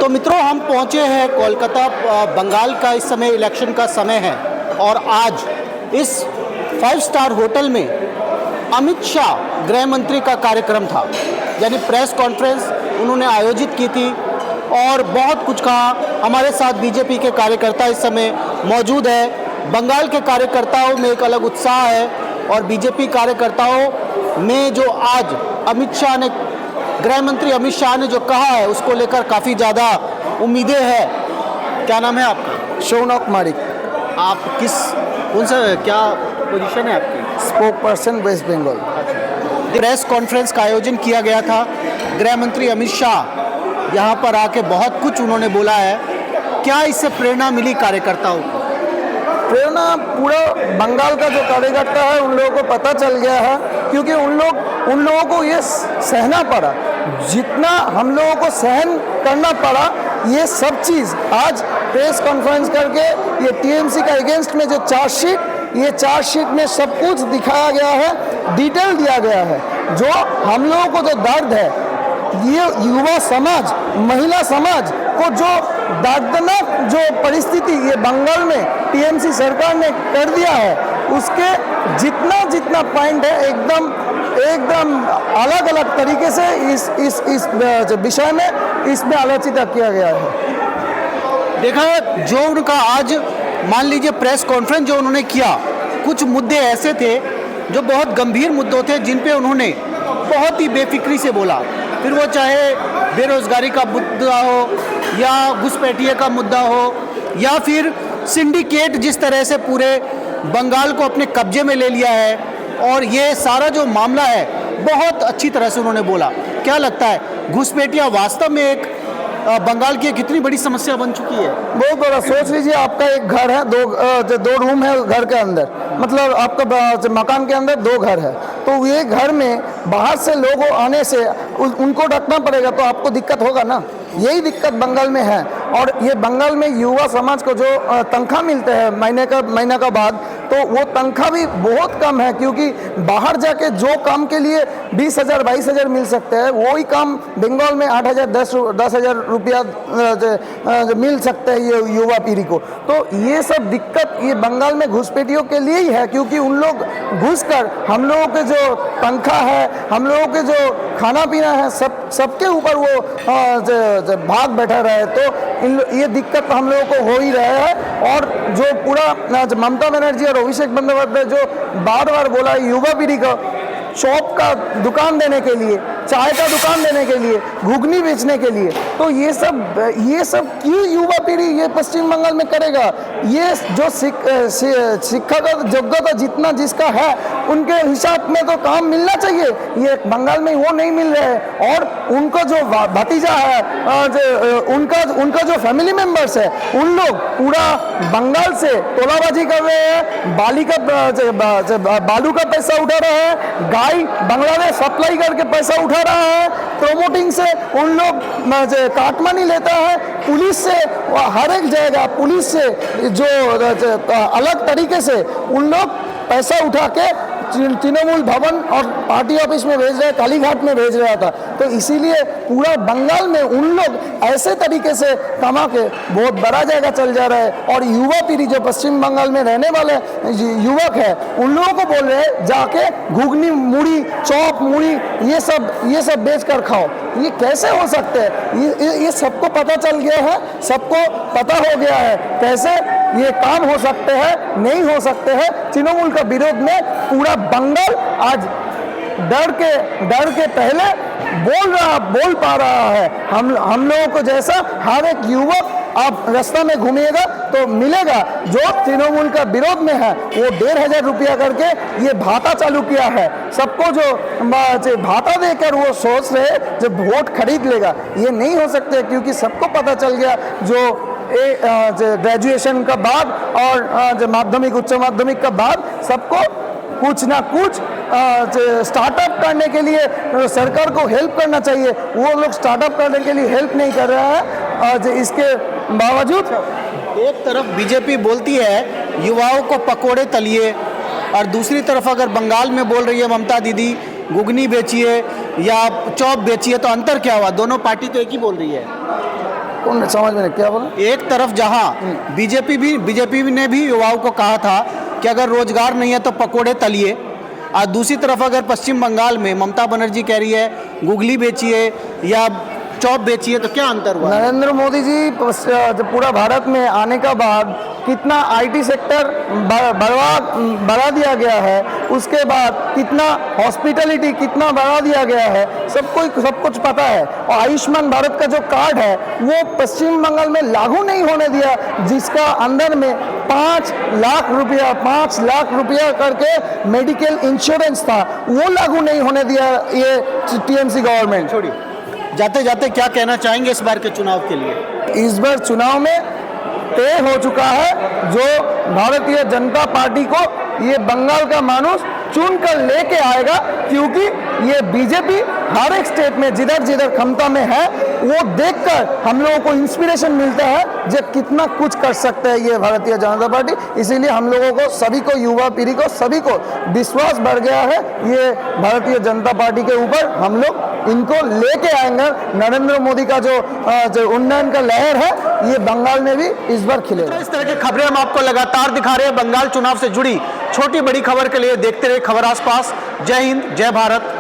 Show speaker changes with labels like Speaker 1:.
Speaker 1: तो मित्रों, हम पहुंचे हैं कोलकाता। बंगाल का इस समय इलेक्शन का समय है और आज इस 5 स्टार होटल में अमित शाह गृह मंत्री का कार्यक्रम था, यानी प्रेस कॉन्फ्रेंस उन्होंने आयोजित की थी और बहुत कुछ कहा। हमारे साथ बीजेपी के कार्यकर्ता इस समय मौजूद है। बंगाल के कार्यकर्ताओं में एक अलग उत्साह है और बीजेपी कार्यकर्ताओं में जो आज अमित शाह ने, गृह मंत्री अमित शाह ने जो कहा है उसको लेकर काफ़ी ज़्यादा उम्मीदें हैं। क्या नाम है आपका?
Speaker 2: शौनक मारिक।
Speaker 1: आप कौन सा, क्या पोजीशन है आपकी?
Speaker 2: Spoke person, West Bengal.
Speaker 1: Press conference का आयोजन किया गया था। गृह मंत्री अमित शाह यहाँ पर आके बहुत कुछ उन्होंने बोला है। क्या इससे प्रेरणा मिली कार्यकर्ताओं को?
Speaker 2: प्रेरणा पूरा बंगाल का जो कार्यकर्ता है उन लोगों को पता चल गया है, क्योंकि उन लोगों को ये सहना पड़ा, जितना हम लोगों को सहन करना पड़ा, ये सब चीज़ आज प्रेस कॉन्फ्रेंस करके ये टीएमसी का अगेंस्ट में जो चार्जशीट में सब कुछ दिखाया गया है, डिटेल दिया गया है। जो हम लोगों को जो दर्द है, ये युवा समाज, महिला समाज को जो दर्दनाक जो परिस्थिति ये बंगाल में टीएमसी सरकार ने कर दिया है, उसके जितना पॉइंट है एकदम अलग अलग तरीके से इस विषय में इसमें आलोचना किया गया है।
Speaker 1: देखा जो उनका आज मान लीजिए प्रेस कॉन्फ्रेंस जो उन्होंने किया, कुछ मुद्दे ऐसे थे जो बहुत गंभीर मुद्दों थे जिन पे उन्होंने बहुत ही बेफिक्री से बोला। फिर वो चाहे बेरोजगारी का मुद्दा हो या घुसपैठिए का मुद्दा हो या फिर सिंडिकेट जिस तरह से पूरे बंगाल को अपने कब्जे में ले लिया है, और ये सारा जो मामला है बहुत अच्छी तरह से उन्होंने बोला। क्या लगता है घुसपैठिया वास्तव में एक बंगाल की कितनी बड़ी समस्या बन चुकी है?
Speaker 2: बहुत बड़ा। सोच लीजिए, आपका एक घर है, दो रूम है घर के अंदर, मतलब आपका मकान के अंदर 2 घर है, तो ये घर में बाहर से लोगों आने से उनको ढकना पड़ेगा, तो आपको दिक्कत होगा ना। यही दिक्कत बंगाल में है। और ये बंगाल में युवा समाज को जो तनख्वाह मिलते हैं महीने का बाद, तो वो तनख्वाह भी बहुत कम है, क्योंकि बाहर जाके जो काम के लिए 20,000 22,000 मिल सकते हैं, वही काम बंगाल में 8,000 10,000 रुपया मिल सकते हैं ये युवा पीढ़ी को। तो ये सब दिक्कत ये बंगाल में घुसपैठियों के लिए ही है, क्योंकि उन लोग घुस कर हम लोगों के जो तनख्वाह है, हम लोगों के जो खाना पीना है, सबके ऊपर वो भाग बैठा रहे। तो ये दिक्कत हम लोगों को हो ही रहा है। और जो पूरा ममता बनर्जी और अभिषेक बंदोपाध्याय जो बार बोला युवा पीढ़ी को शॉप का दुकान देने के लिए, चाय का दुकान देने के लिए, घुगनी बेचने के लिए, तो ये सब क्यों युवा पीढ़ी ये पश्चिम बंगाल में करेगा? ये जो शिक्षा का योग्यता जितना जिसका है उनके हिसाब में तो काम मिलना चाहिए, ये बंगाल में वो नहीं मिल रहा है। और उनका जो भतीजा है, उनका जो फैमिली मेंबर्स है, उन लोग पूरा बंगाल से तोलाबाजी कर रहे हैं, बालू का पैसा उठा रहे हैं, गाय बांग्लादेश सप्लाई करके पैसा उठा रहा है, प्रोमोटिंग से उन लोग काटमानी लेता है, पुलिस से हर एक जगह पुलिस से जो अलग तरीके से उन लोग पैसा उठा के तृणमूल भवन और पार्टी ऑफिस में भेज रहे, कालीघाट में भेज रहा था। तो इसीलिए पूरा बंगाल में उन लोग ऐसे तरीके से कमा के बहुत बड़ा जगह चल जा रहा है। और युवा पीढ़ी जो पश्चिम बंगाल में रहने वाले युवक है, उन लोगों को बोल रहे हैं जाके घुगनी मुड़ी, चौप मुड़ी ये सब बेच कर खाओ। ये कैसे हो सकते हैं? ये सबको पता चल गया है, सबको पता हो गया है कैसे ये काम हो सकते हैं, नहीं हो सकते हैं। तृणमूल का विरोध में पूरा बंगाल आज डर के पहले बोल पा रहा है। हम लोगों को जैसा हर एक युवक आप रास्ता में घूमिएगा तो मिलेगा जो तृणमूल का विरोध में है, वो 1,500 रुपया करके ये भाता चालू किया है। सबको जो भाता देकर वो सोच रहे जब वोट खरीद लेगा, ये नहीं हो सकते, क्योंकि सबको पता चल गया जो ग्रेजुएशन का बाद और माध्यमिक उच्च माध्यमिक का बाद सबको कुछ ना कुछ स्टार्टअप करने के लिए सरकार को हेल्प करना चाहिए। वो लोग स्टार्टअप करने के लिए हेल्प नहीं कर रहा है। इसके बावजूद
Speaker 1: एक तरफ बीजेपी बोलती है युवाओं को पकोड़े तलिए, और दूसरी तरफ अगर बंगाल में बोल रही है ममता दीदी घुगनी बेचिए या चॉप बेचिए, तो अंतर क्या हुआ? दोनों पार्टी तो एक ही बोल रही है।
Speaker 2: कौन समझ में नहीं, क्या बोला?
Speaker 1: एक तरफ जहां बीजेपी ने भी युवाओं को कहा था कि अगर रोजगार नहीं है तो पकोड़े तलिए, और दूसरी तरफ अगर पश्चिम बंगाल में ममता बनर्जी कह रही है गुगली बेचिए या चॉप बेचिए, तो क्या अंतर हुआ?
Speaker 2: नरेंद्र मोदी जी जब पूरा भारत में आने का बाद कितना आईटी सेक्टर बढ़ा दिया गया है, उसके बाद कितना हॉस्पिटलिटी कितना बढ़ा दिया गया है, सब कुछ पता है। और आयुष्मान भारत का जो कार्ड है वो पश्चिम बंगाल में लागू नहीं होने दिया, जिसका अंदर में 5 लाख रुपया करके मेडिकल इंश्योरेंस था, वो लागू नहीं होने दिया ये टीएमसी गवर्नमेंट।
Speaker 1: छोड़िए, जाते जाते क्या कहना चाहेंगे इस बार के चुनाव के लिए?
Speaker 2: इस बार चुनाव में तय हो चुका है, जो भारतीय जनता पार्टी को ये बंगाल का मानुष चुन कर लेके आएगा, क्योंकि ये बीजेपी हर एक स्टेट में जिधर जिधर क्षमता में है वो देखकर हम लोगों को इंस्पिरेशन मिलता है जब कितना कुछ कर सकते हैं ये भारतीय जनता पार्टी। इसीलिए हम लोगों को सभी को, युवा पीढ़ी को सभी को विश्वास बढ़ गया है ये भारतीय जनता पार्टी के ऊपर। हम लोग इनको लेके आएंगे। नरेंद्र मोदी का जो उन्नयन का लहर है ये बंगाल में भी इस बार खिलेगा।
Speaker 1: इस तरह की खबरें हम आपको लगातार दिखा रहे हैं बंगाल चुनाव से जुड़ी छोटी बड़ी खबर के लिए। देखते रहिए खबर आसपास। जय हिंद, जय भारत।